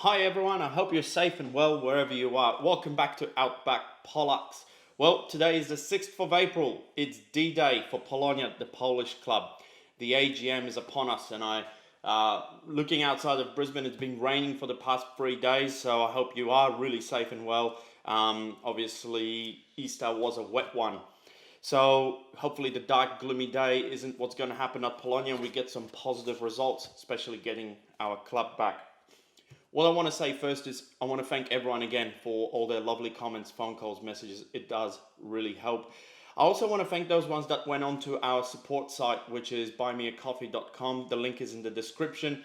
Hi everyone, I hope you're safe and well wherever you are. Welcome back to Outback Polaks. Well, today is the 6th of April. It's D-Day for Polonia, the Polish club. The AGM is upon us and looking outside of Brisbane, it's been raining for the past 3 days, so I hope you are really safe and well. Obviously, Easter was a wet one. So hopefully the dark, gloomy day isn't what's going to happen at Polonia and we get some positive results, especially getting our club back. What I want to say first is I want to thank everyone again for all their lovely comments, phone calls, messages. It does really help. I also want to thank those ones that went on to our support site, which is buymeacoffee.com. The link is in the description.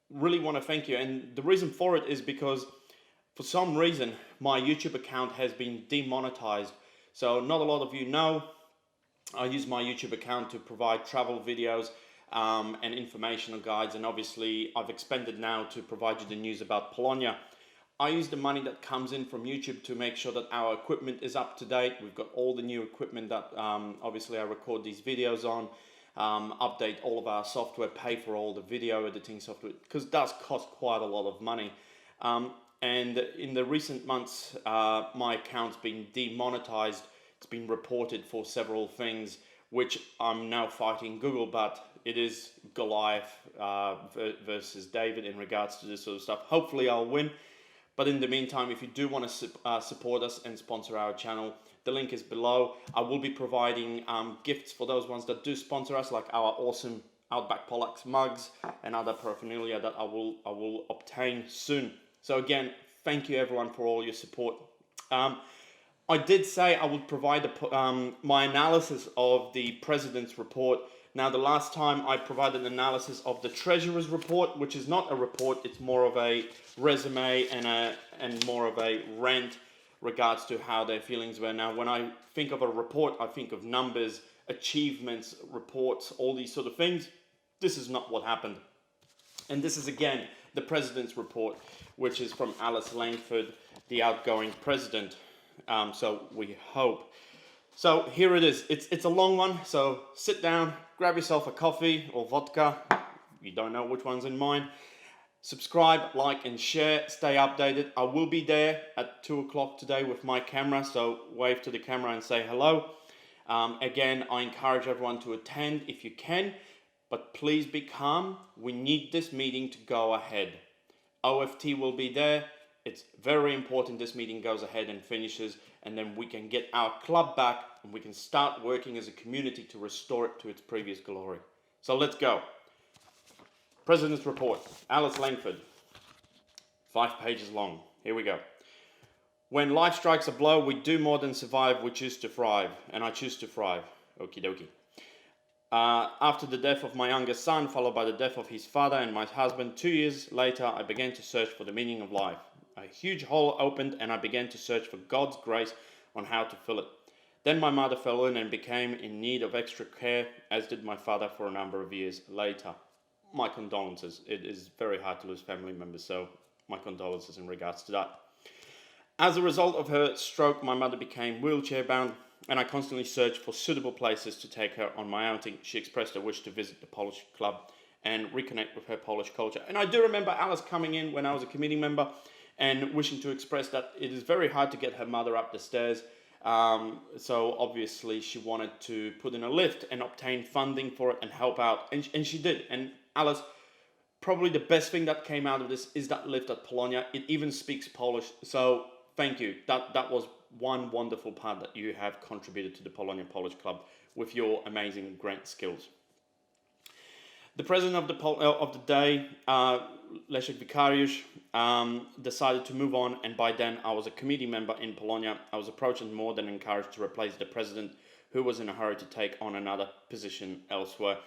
Really want to thank you. And the reason for it is because for some reason, my YouTube account has been demonetized. So not a lot of you know, I use my YouTube account to provide travel videos and informational guides, and obviously I've expanded now to provide you the news about Polonia. I use the money that comes in from YouTube to make sure that our equipment is up to date. We've got all the new equipment that obviously I record these videos on, update all of our software, pay for all the video editing software, because it does cost quite a lot of money. And in the recent months, my account's been demonetized. It's been reported for several things, which I'm now fighting Google, but it is Goliath versus David in regards to this sort of stuff. Hopefully I'll win. But in the meantime, if you do want to support us and sponsor our channel, the link is below. I will be providing gifts for those ones that do sponsor us, like our awesome Outback Polaks mugs and other paraphernalia that I will obtain soon. So again, thank you everyone for all your support. I did say I would provide my analysis of the President's report. Now, the last time I provided an analysis of the Treasurer's report, which is not a report, it's more of a resume and more of a rant regards to how their feelings were. Now, when I think of a report, I think of numbers, achievements, reports, all these sort of things. This is not what happened. And this is, again, the President's report, which is from Alice Langford, the outgoing president. So we hope. So here it is. It's a long one. So sit down, grab yourself a coffee or vodka. You don't know which one's in mine. Subscribe, like, and share. Stay updated. I will be there at 2 o'clock today with my camera. So wave to the camera and say hello. Again, I encourage everyone to attend if you can. But please be calm. We need this meeting to go ahead. OFT will be there. It's very important this meeting goes ahead and finishes, and then we can get our club back and we can start working as a community to restore it to its previous glory. So let's go. President's report, Alice Langford, 5 pages long. Here we go. When life strikes a blow, we do more than survive, we choose to thrive, and I choose to thrive. Okie dokie. After the death of my youngest son, followed by the death of his father and my husband, 2 years later, I began to search for the meaning of life. A huge hole opened and I began to search for God's grace on how to fill it. Then my mother fell in and became in need of extra care, as did my father for a number of years later. My condolences. It is very hard to lose family members, so my condolences in regards to that. As a result of her stroke, my mother became wheelchair bound and I constantly searched for suitable places to take her on my outing. She expressed a wish to visit the Polish club and reconnect with her Polish culture. And I do remember Alice coming in when I was a committee member and wishing to express that it is very hard to get her mother up the stairs. So obviously she wanted to put in a lift and obtain funding for it and help out. And she did. And Alice, probably the best thing that came out of this is that lift at Polonia. It even speaks Polish. So thank you. That was one wonderful part that you have contributed to the Polonia Polish Club with your amazing grant skills. The president of the day, Leszek Wikariusz, decided to move on, and by then I was a committee member in Polonia. I was approached and more than encouraged to replace the president, who was in a hurry to take on another position elsewhere.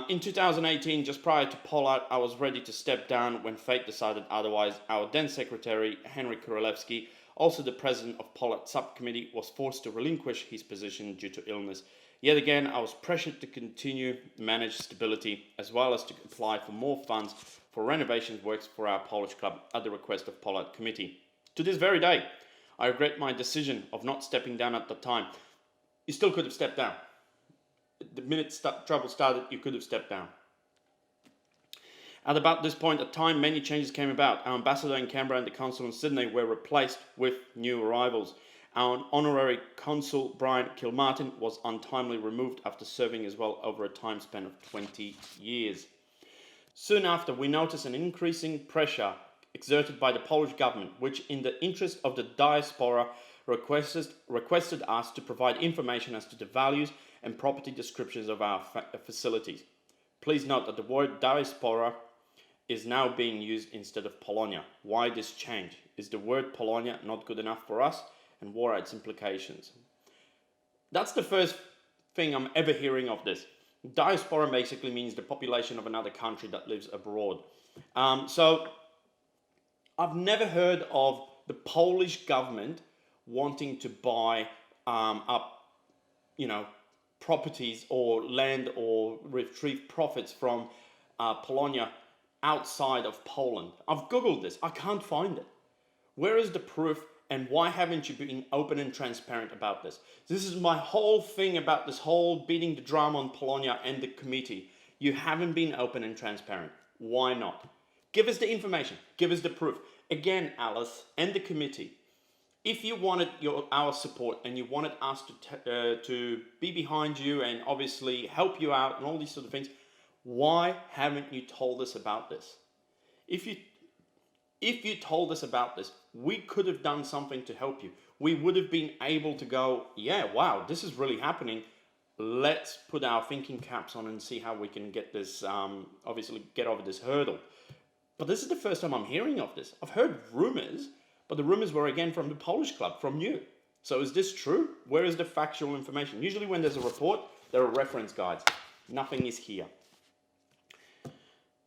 In 2018, just prior to Polat, I was ready to step down when fate decided otherwise. Our then secretary, Henry Kurelewski, also the president of Polat subcommittee, was forced to relinquish his position due to illness. Yet again, I was pressured to continue to manage stability as well as to apply for more funds for renovation works for our Polish club at the request of Polat committee. To this very day, I regret my decision of not stepping down at the time. You still could have stepped down. The minute trouble started, you could have stepped down. At about this point of time, many changes came about. Our ambassador in Canberra and the consul in Sydney were replaced with new arrivals. Our honorary consul, Brian Kilmartin, was untimely removed after serving as well over a time span of 20 years. Soon after, we noticed an increasing pressure exerted by the Polish government, which in the interest of the diaspora requested us to provide information as to the values and property descriptions of our facilities. Please note that the word diaspora is now being used instead of Polonia. Why this change? Is the word Polonia not good enough for us? And what are its implications? That's the first thing I'm ever hearing of this. Diaspora basically means the population of another country that lives abroad. So I've never heard of the Polish government wanting to buy up, properties or land or retrieve profits from Polonia outside of Poland. I've Googled this. I can't find it. Where is the proof, and why haven't you been open and transparent about this? This is my whole thing about this whole beating the drum on Polonia and the committee. You haven't been open and transparent. Why not? Give us the information. Give us the proof. Again, Alice and the committee, if you wanted our support and you wanted us to be behind you and obviously help you out and all these sort of things, why haven't you told us about this? If you told us about this, we could have done something to help you. We would have been able to go, yeah, wow, this is really happening. Let's put our thinking caps on and see how we can get this, obviously get over this hurdle. But this is the first time I'm hearing of this. I've heard rumors, but the rumors were again from the Polish club, from you. So is this true? Where is the factual information? Usually when there's a report, there are reference guides. Nothing is here.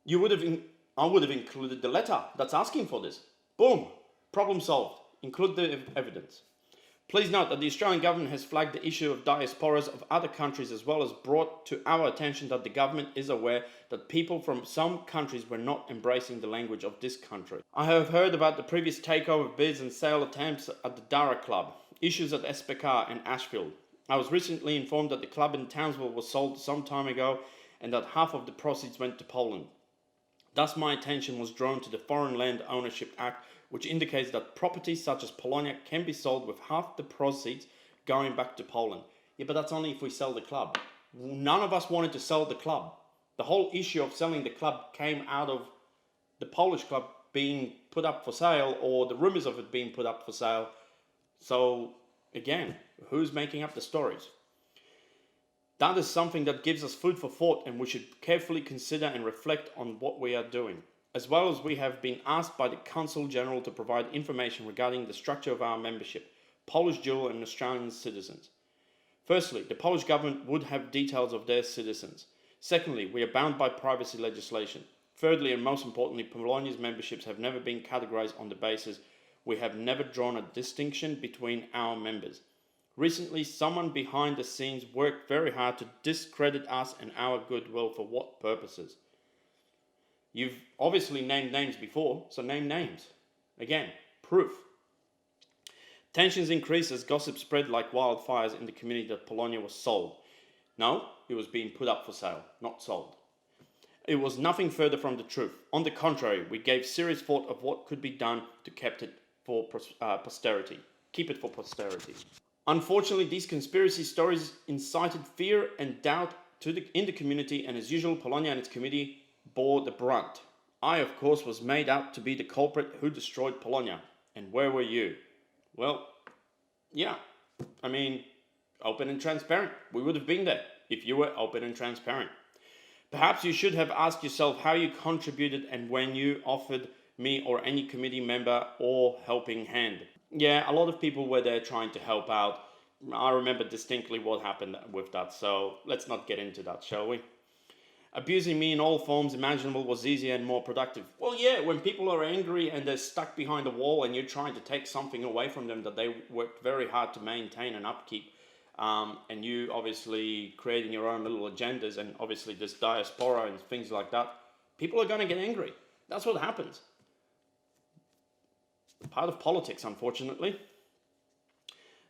I would have included the letter that's asking for this. Boom, problem solved. Include the evidence. Please note that the Australian government has flagged the issue of diasporas of other countries, as well as brought to our attention that the government is aware that people from some countries were not embracing the language of this country. I have heard about the previous takeover bids and sale attempts at the Dara Club, issues at SPK and Ashfield. I was recently informed that the club in Townsville was sold some time ago and that half of the proceeds went to Poland. Thus, my attention was drawn to the Foreign Land Ownership Act, which indicates that properties such as Polonia can be sold with half the proceeds going back to Poland. Yeah, but that's only if we sell the club. None of us wanted to sell the club. The whole issue of selling the club came out of the Polish club being put up for sale, or the rumors of it being put up for sale. So, again, who's making up the stories? That is something that gives us food for thought, and we should carefully consider and reflect on what we are doing. As well as we have been asked by the Consul General to provide information regarding the structure of our membership, Polish dual and Australian citizens. Firstly, the Polish government would have details of their citizens. Secondly, we are bound by privacy legislation. Thirdly, and most importantly, Polonia's memberships have never been categorized on the basis we have never drawn a distinction between our members. Recently, someone behind the scenes worked very hard to discredit us and our goodwill. For what purposes? You've obviously named names before, so name names. Again, proof. Tensions increased as gossip spread like wildfires in the community that Polonia was sold. No, it was being put up for sale, not sold. It was nothing further from the truth. On the contrary, we gave serious thought of what could be done to keep it for posterity. Unfortunately, these conspiracy stories incited fear and doubt in the community, and as usual, Polonia and its committee bore the brunt. I, of course, was made out to be the culprit who destroyed Polonia. And where were you? Well, yeah, open and transparent. We would have been there if you were open and transparent. Perhaps you should have asked yourself how you contributed and when you offered me or any committee member or helping hand. Yeah, a lot of people were there trying to help out. I remember distinctly what happened with that, so let's not get into that, shall we? Abusing me in all forms imaginable was easier and more productive. Well, yeah, when people are angry and they're stuck behind a wall and you're trying to take something away from them that they worked very hard to maintain and upkeep, and you obviously creating your own little agendas and obviously this diaspora and things like that, people are going to get angry. That's what happens. Part of politics, unfortunately.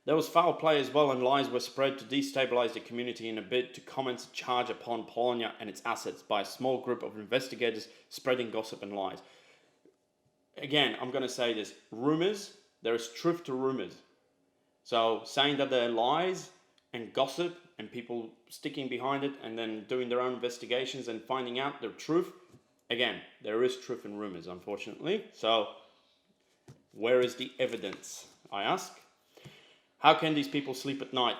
There was foul play as well, and lies were spread to destabilize the community in a bid to commence a charge upon Polonia and its assets by a small group of investigators spreading gossip and lies. Again, I'm going to say this. Rumors, there is truth to rumors. So saying that they're lies and gossip and people sticking behind it and then doing their own investigations and finding out the truth, again, there is truth in rumors, unfortunately. So where is the evidence, I ask? How can these people sleep at night?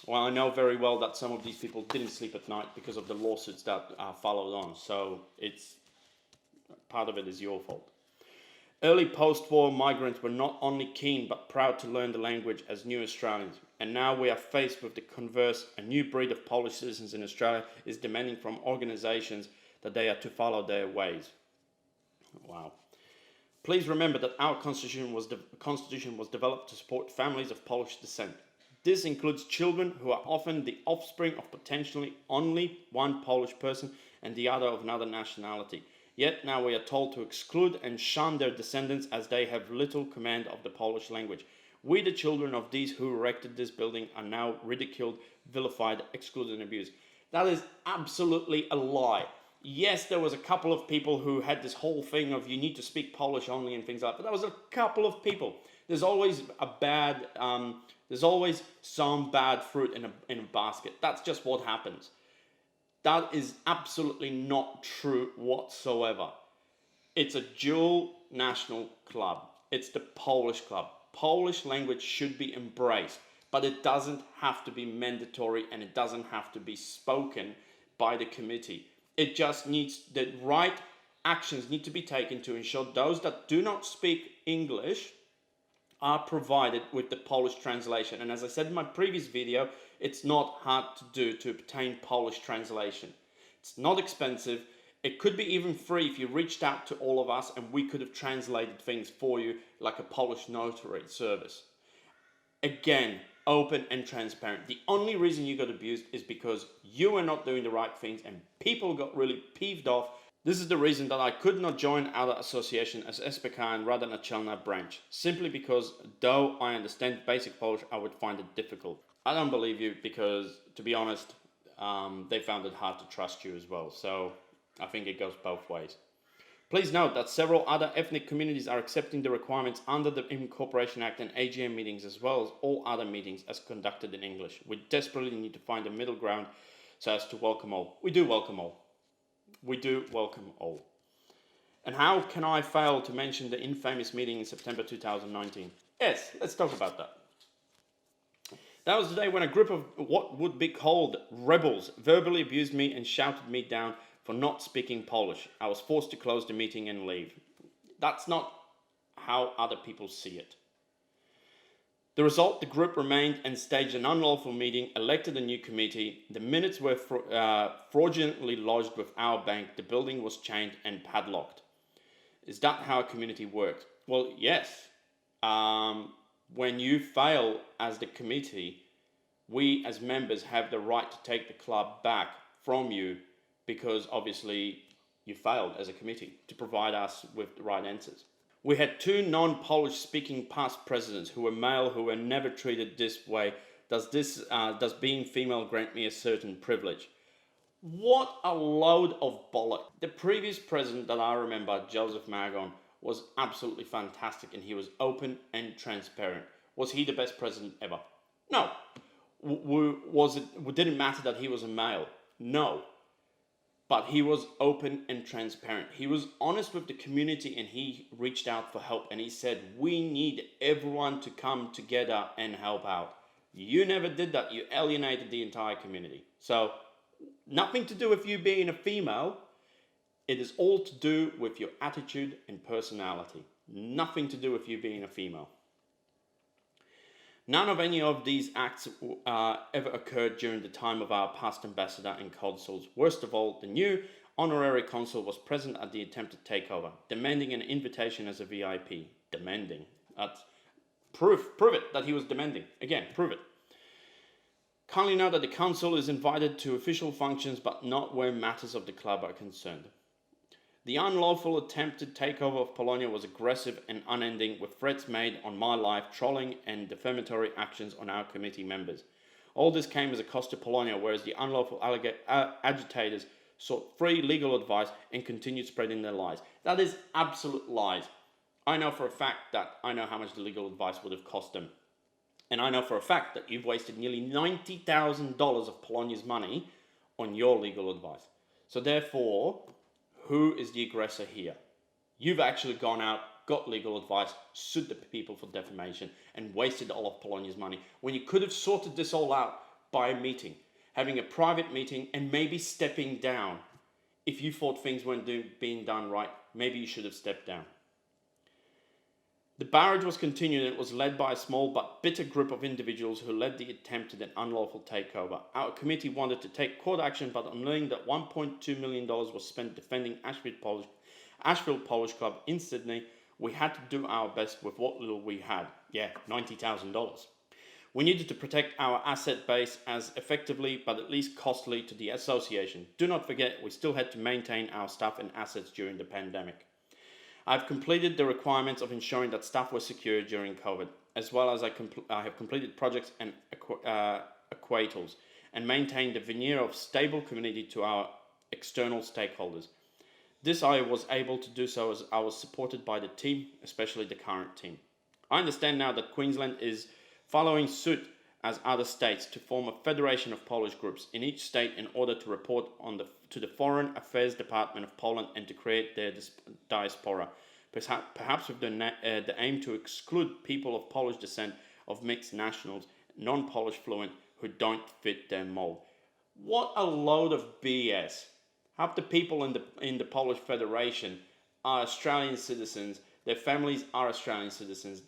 Well, I know very well that some of these people didn't sleep at night because of the lawsuits that followed on. So it's part of it is your fault. Early post-war migrants were not only keen but proud to learn the language as new Australians. And now we are faced with the converse. A new breed of Polish citizens in Australia is demanding from organisations that they are to follow their ways. Wow. Please remember that our constitution was developed to support families of Polish descent. This includes children who are often the offspring of potentially only one Polish person and the other of another nationality. Yet now we are told to exclude and shun their descendants as they have little command of the Polish language. We, the children of these who erected this building, are now ridiculed, vilified, excluded and abused. That is absolutely a lie. Yes, there was a couple of people who had this whole thing of you need to speak Polish only and things like that, but that was a couple of people. There's always there's always some bad fruit in a basket. That's just what happens. That is absolutely not true whatsoever. It's a dual national club. It's the Polish club. Polish language should be embraced, but it doesn't have to be mandatory and it doesn't have to be spoken by the committee. It just needs, the right actions need to be taken to ensure those that do not speak English are provided with the Polish translation. And as I said in my previous video, it's not hard to do to obtain Polish translation. It's not expensive. It could be even free if you reached out to all of us and we could have translated things for you like a Polish notary service. Again, open and transparent. The only reason you got abused is because you were not doing the right things and people got really peeved off. This is the reason that I could not join our association as SPK and Rada Naczelna branch, simply because though I understand basic Polish, I would find it difficult. I don't believe you because, to be honest, they found it hard to trust you as well. So I think it goes both ways. Please note that several other ethnic communities are accepting the requirements under the Incorporation Act and AGM meetings as well as all other meetings as conducted in English. We desperately need to find a middle ground so as to welcome all. We do welcome all. We do welcome all. And how can I fail to mention the infamous meeting in September 2019? Yes, let's talk about that. That was the day when a group of what would be called rebels verbally abused me and shouted me down for not speaking Polish. I was forced to close the meeting and leave. That's not how other people see it. The result, the group remained and staged an unlawful meeting, elected a new committee. The minutes were fraudulently lodged with Outback. The building was chained and padlocked. Is that how a community works? Well, yes. When you fail as the committee, we as members have the right to take the club back from you because obviously you failed as a committee to provide us with the right answers. We had two non-Polish speaking past presidents who were male who were never treated this way. Does being female grant me a certain privilege? What a load of bollock. The previous president that I remember, Joseph Magon, was absolutely fantastic and he was open and transparent. Was he the best president ever? No. Did it matter that he was a male? No. But he was open and transparent. He was honest with the community and he reached out for help and he said, we need everyone to come together and help out. You never did that. You alienated the entire community. So nothing to do with you being a female. It is all to do with your attitude and personality. Nothing to do with you being a female. None of any of these acts ever occurred during the time of our past ambassador and consuls. Worst of all, the new honorary consul was present at the attempted takeover, demanding an invitation as a VIP. Demanding. That's prove it that he was demanding. Again, prove it. Kindly note that the consul is invited to official functions but not where matters of the club are concerned. The unlawful attempted takeover of Polonia was aggressive and unending, with threats made on my life, trolling and defamatory actions on our committee members. All this came as a cost to Polonia, whereas the unlawful agitators sought free legal advice and continued spreading their lies. That is absolute lies. I know for a fact that I know how much the legal advice would have cost them. And I know for a fact that you've wasted nearly $90,000 of Polonia's money on your legal advice. So therefore, who is the aggressor here? You've actually gone out, got legal advice, sued the people for defamation, and wasted all of Polonia's money when you could have sorted this all out by a meeting, having a private meeting, and maybe stepping down. If you thought things weren't being done right, maybe you should have stepped down. The barrage was continued, and it was led by a small but bitter group of individuals who led the attempted and unlawful takeover. Our committee wanted to take court action, but on learning that $1.2 million was spent defending Ashfield Polish Club in Sydney, we had to do our best with what little we had. Yeah, $90,000. We needed to protect our asset base as effectively, but at least costly, to the association. Do not forget, we still had to maintain our staff and assets during the pandemic. I've completed the requirements of ensuring that staff were secure during COVID, as well as I have completed projects and acquittals and maintained a veneer of stable community to our external stakeholders. This I was able to do so as I was supported by the team, especially the current team. I understand now that Queensland is following suit as other states to form a federation of Polish groups in each state in order to report to the Foreign Affairs Department of Poland and to create their diaspora, perhaps with the aim to exclude people of Polish descent, of mixed nationals, non-Polish fluent, who don't fit their mold. What a load of BS. Half the people in the Polish Federation are Australian citizens. Their families are Australian citizens.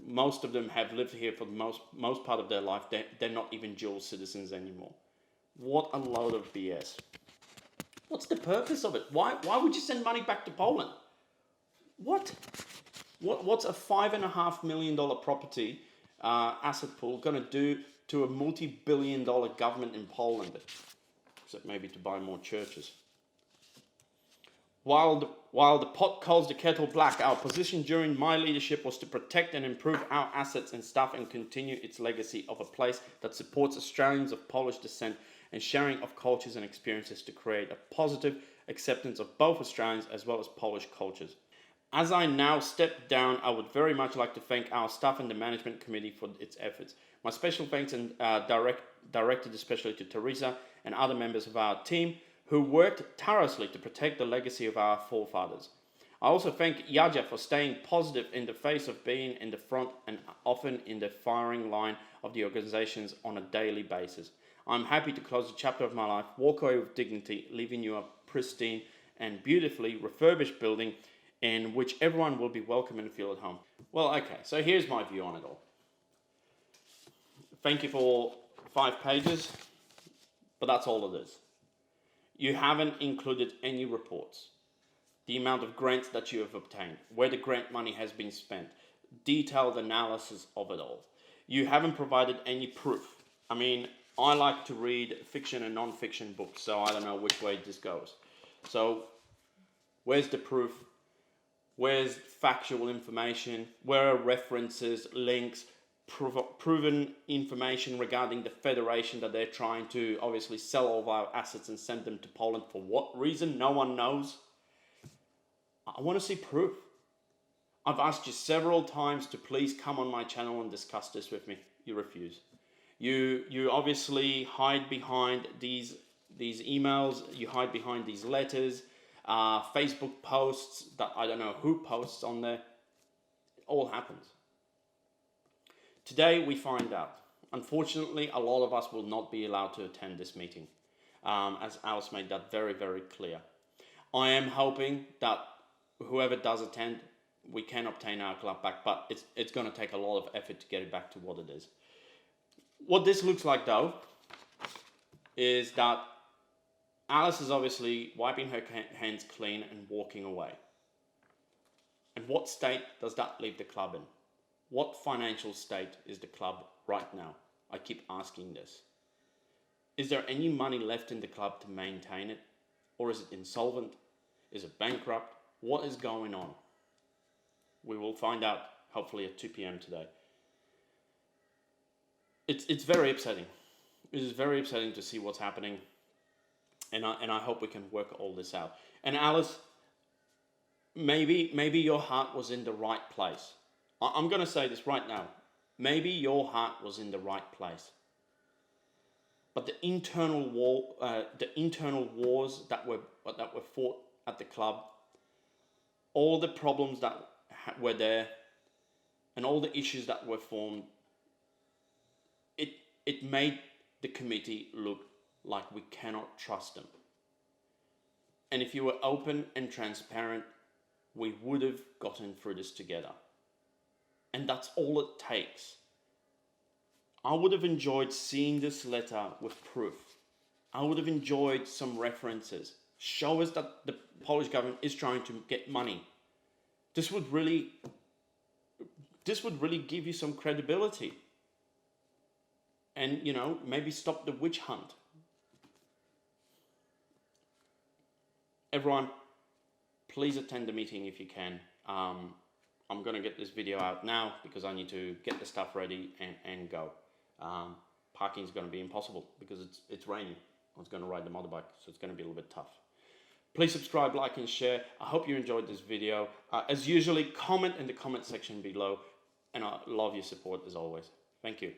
Most of them have lived here for the most part of their life. They're not even dual citizens anymore. What a load of BS. What's the purpose of it? Why would you send money back to Poland? What's a $5.5 million property asset pool going to do to a multi-billion-dollar government in Poland? Except maybe to buy more churches. While the pot calls the kettle black, our position during my leadership was to protect and improve our assets and staff and continue its legacy of a place that supports Australians of Polish descent and sharing of cultures and experiences to create a positive acceptance of both Australians as well as Polish cultures. As I now step down, I would very much like to thank our staff and the management committee for its efforts. My special thanks and directed especially to Teresa and other members of our team who worked tirelessly to protect the legacy of our forefathers. I also thank Jadzia for staying positive in the face of being in the front and often in the firing line of the organizations on a daily basis. I'm happy to close the chapter of my life, walk away with dignity, leaving you a pristine and beautifully refurbished building in which everyone will be welcome and feel at home. Well, okay, so here's my view on it all. Thank you for 5 pages, but that's all it is. You haven't included any reports, the amount of grants that you have obtained, where the grant money has been spent, detailed analysis of it all. You haven't provided any proof. I mean, I like to read fiction and non-fiction books, so I don't know which way this goes. So, where's the proof? Where's factual information? Where are references, links, proven information regarding the federation that they're trying to obviously sell all of our assets and send them to Poland? For what reason? No one knows. I want to see proof. I've asked you several times to please come on my channel and discuss this with me. You refuse. You obviously hide behind these emails. You hide behind these letters, Facebook posts that I don't know who posts on there. It all happens. Today we find out. Unfortunately, a lot of us will not be allowed to attend this meeting, as Alice made that very, very clear. I am hoping that whoever does attend, we can obtain our club back, but it's going to take a lot of effort to get it back to what it is. What this looks like, though, is that Alice is obviously wiping her hands clean and walking away. And what state does that leave the club in? What financial state is the club right now? I keep asking this. Is there any money left in the club to maintain it? Or is it insolvent? Is it bankrupt? What is going on? We will find out hopefully at 2 p.m. today. It's very upsetting. It is very upsetting to see what's happening, and I hope we can work all this out. And Alice, maybe your heart was in the right place. I'm going to say this right now. Maybe your heart was in the right place, but the internal wars that were fought at the club, all the problems that were there, and all the issues that were formed, it made the committee look like we cannot trust them. And if you were open and transparent, we would have gotten through this together. And that's all it takes. I would have enjoyed seeing this letter with proof. I would have enjoyed some references. Show us that the Polish government is trying to get money. This would really give you some credibility. And, maybe stop the witch hunt. Everyone, please attend the meeting if you can. I'm going to get this video out now because I need to get the stuff ready and go. Parking is going to be impossible because it's raining. I was going to ride the motorbike, so it's going to be a little bit tough. Please subscribe, like, and share. I hope you enjoyed this video. As usually, comment in the comment section below, and I love your support as always. Thank you.